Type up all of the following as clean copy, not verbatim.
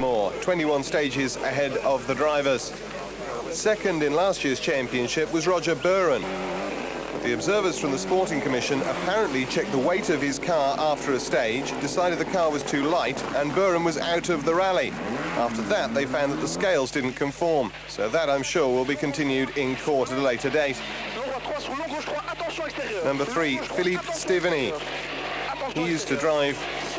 more, 21 stages ahead of the drivers. Second in last year's championship was Roger Buren. The observers from the Sporting Commission apparently checked the weight of his car after a stage, decided the car was too light, and Buren was out of the rally. After that, they found that the scales didn't conform. So that, I'm sure, will be continued in court at a later date. Number 3, Philippe Stéveny. He used to drive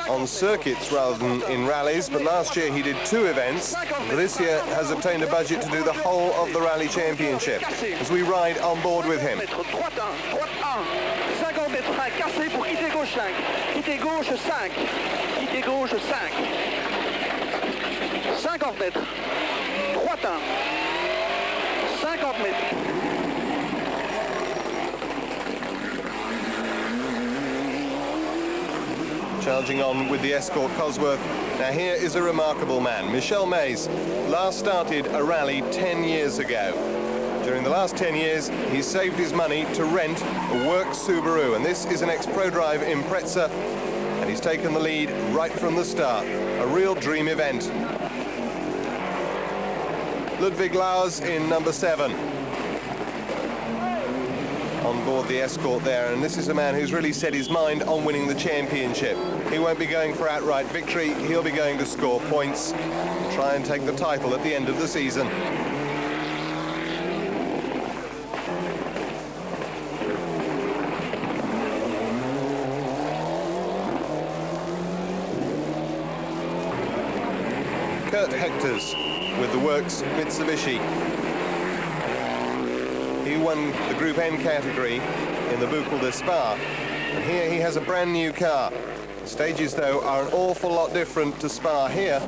on circuits rather than in rallies, but last year he did 2 events. This year has obtained a budget to do the whole of the Rally Championship, as we ride on board with him. 50 mètres cassé pour quitter gauche 5. Quitter gauche 5. Quitter gauche 5. 50 mètres. Droite 1. 50 mètres. Charging on with the escort Cosworth. Now here is a remarkable man, Michel Mays. Last started a rally 10 years ago. During the last 10 years, he's saved his money to rent a work Subaru, and this is an ex-pro-drive Impreza, and he's taken the lead right from the start. A real dream event. Ludwig Lauers in number 7. On board the escort there, and this is a man who's really set his mind on winning the championship. He won't be going for outright victory, he'll be going to score points, try and take the title at the end of the season. Kurt Hectors with the Works Mitsubishi. He won the Group N category in the Boucle de Spa, and here he has a brand new car. The stages, though, are an awful lot different to Spa. Here,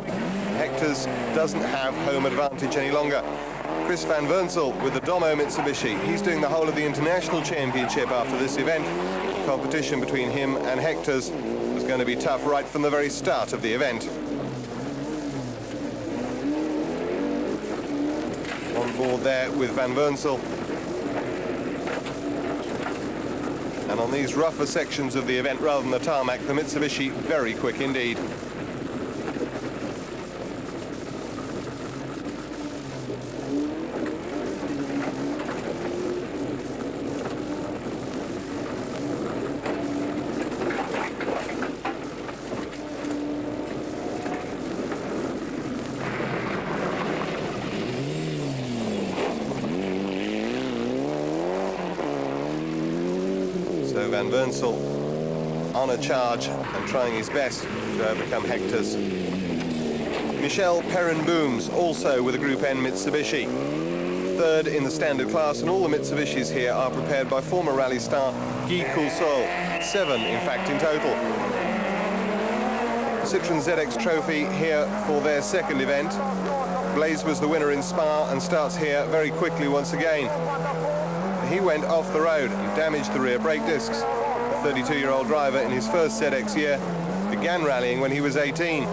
Hectors doesn't have home advantage any longer. Chris van Wurnsel with the Domo Mitsubishi. He's doing the whole of the International Championship after this event. The competition between him and Hectors was going to be tough right from the very start of the event. On board there with Van Wurnsel. And on these rougher sections of the event, rather than the tarmac, the Mitsubishi very quick indeed. So Van Wurnsel on a charge and trying his best to overcome Hectors. Michel Perrin-Booms also with a Group N Mitsubishi. Third in the standard class, and all the Mitsubishis here are prepared by former rally star Guy Coulsol. 7, in fact, in total. The Citroën ZX Trophy here for their second event. Blaise was the winner in Spa and starts here very quickly once again. He went off the road and damaged the rear brake discs. The 32-year-old driver in his first ZX year began rallying when he was 18.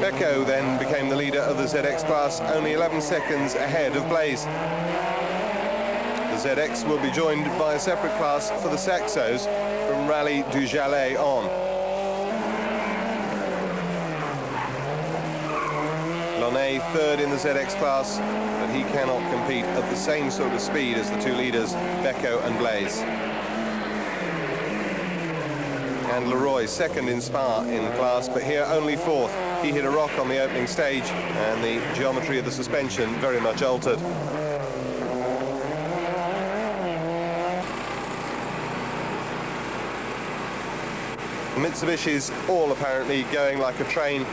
Becco then became the leader of the ZX class, only 11 seconds ahead of Blaise. The ZX will be joined by a separate class for the Saxos from Rallye du Jalais on. Launay third in the ZX class, but he cannot compete at the same sort of speed as the two leaders, Becco and Blaise. And Leroy second in Spa in class, but here only 4th. He hit a rock on the opening stage, and the geometry of the suspension very much altered. The Mitsubishis all apparently going like a train.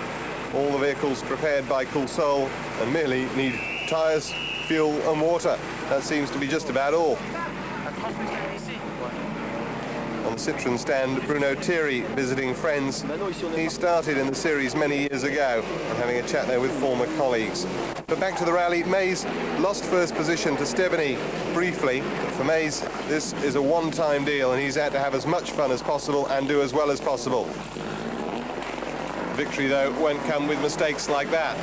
All the vehicles prepared by Coulsol and merely need tyres, fuel and water. That seems to be just about all. On the Citroën stand, Bruno Thierry visiting friends. He started in the series many years ago and having a chat there with former colleagues. But back to the rally, Mays lost first position to Stéveny briefly. But for Mays, this is a one-time deal and he's had to have as much fun as possible and do as well as possible. Victory, though, won't come with mistakes like that.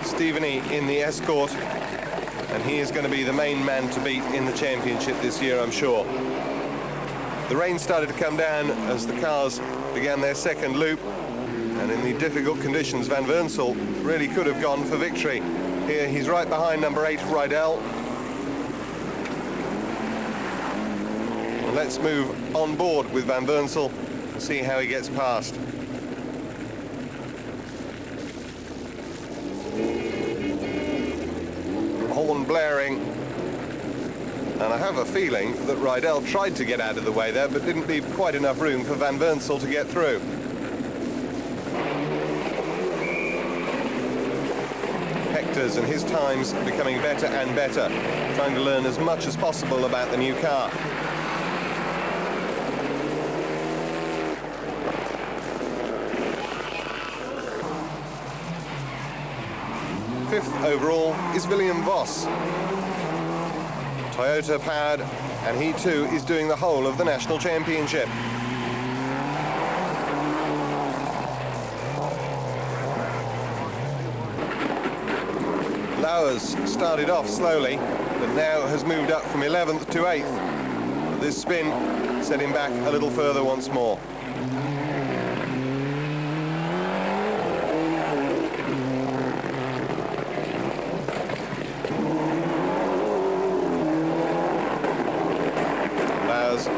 Steveny in the escort, and he is going to be the main man to beat in the championship this year, I'm sure. The rain started to come down as the cars began their second loop, and in the difficult conditions, Van Wersel really could have gone for victory. Here he's right behind number 8, Rallye. Well, let's move on board with Van Wersel and see how he gets past. Horn blaring, and I have a feeling that Rallye tried to get out of the way there, but didn't leave quite enough room for Van Wersel to get through. Hector's and his times becoming better and better, trying to learn as much as possible about the new car. Fifth overall is William Vos. Toyota powered, and he too is doing the whole of the national championship. Lauers started off slowly, but now has moved up from 11th to 8th. But this spin set him back a little further once more.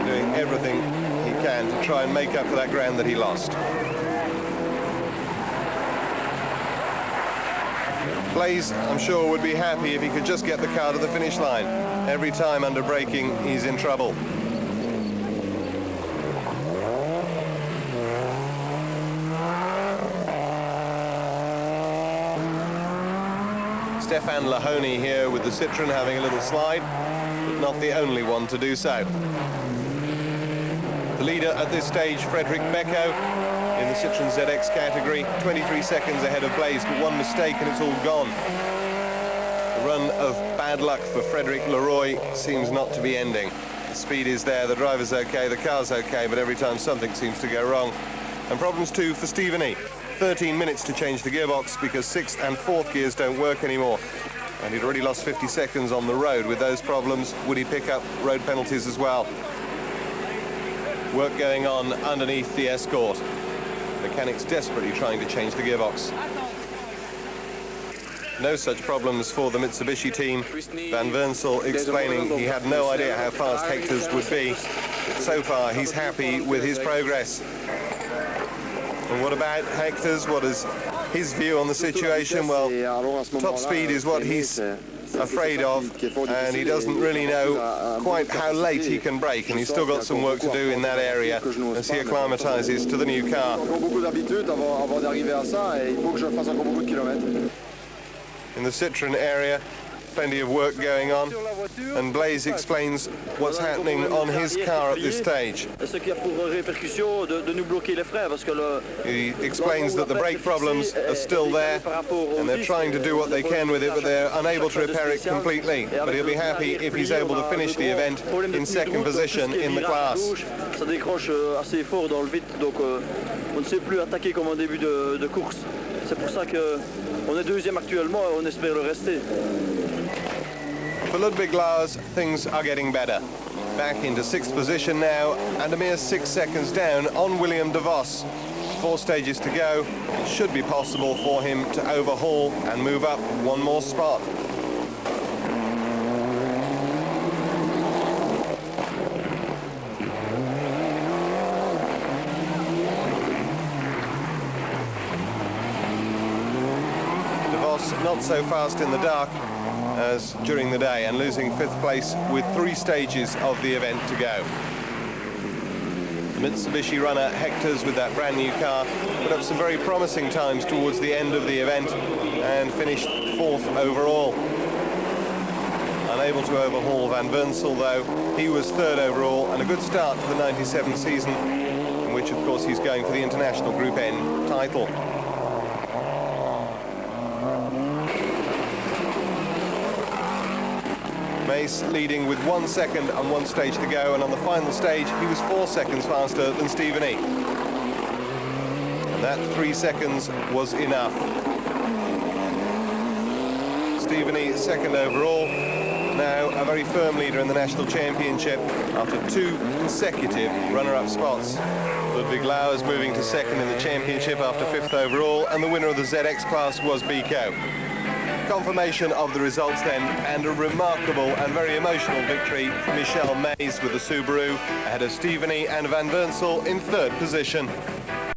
Doing everything he can to try and make up for that ground that he lost. Blaise, I'm sure, would be happy if he could just get the car to the finish line. Every time under braking, he's in trouble. Stefan Lahoney here with the Citroën having a little slide, but not the only one to do so. The leader at this stage, Frederick Becco, in the Citroën ZX category, 23 seconds ahead of Blaise, but one mistake and it's all gone. The run of bad luck for Frederick Leroy seems not to be ending. The speed is there, the driver's okay, the car's okay, but every time something seems to go wrong. And problems too for Steveny. 13 minutes to change the gearbox because 6th and 4th gears don't work anymore. And he'd already lost 50 seconds on the road. With those problems, would he pick up road penalties as well? Work going on underneath the escort. Mechanics desperately trying to change the gearbox. No such problems for the Mitsubishi team. Van Wersel explaining he had no idea how fast Hector's would be. But so far, he's happy with his progress. And what about Hector's? What is his view on the situation? Well, top speed is what he's afraid of, and he doesn't really know quite how late he can brake, and he's still got some work to do in that area as he acclimatizes to the new car. In the Citroën area, plenty of work going on, and Blaise explains what's happening on his car at this stage. He explains that the brake problems are still there, and they're trying to do what they can with it, but they're unable to repair it completely. But he'll be happy if he's able to finish the event in second position in the class. For Ludwig Lauers, things are getting better. Back into 6th position now, and a mere 6 seconds down on William de Vos. 4 stages to go. It should be possible for him to overhaul and move up one more spot. Not so fast in the dark as during the day, and losing 5th place with 3 stages of the event to go. The Mitsubishi runner Hector's, with that brand new car, put up some very promising times towards the end of the event and finished 4th overall. Unable to overhaul Van Wersel, though. He was 3rd overall, and a good start to the 97 season, in which of course he's going for the International Group N title. Mace leading with 1 second and 1 stage to go, and on the final stage he was 4 seconds faster than Stephen E. And that 3 seconds was enough. Stephen E second overall, now a very firm leader in the National Championship after 2 consecutive runner-up spots. Ludwig Lauers moving to second in the championship after 5th overall, and the winner of the ZX class was Biko. Confirmation of the results then, and a remarkable and very emotional victory for Michel Mays with the Subaru ahead of Stephen E and Van Wersel in 3rd position.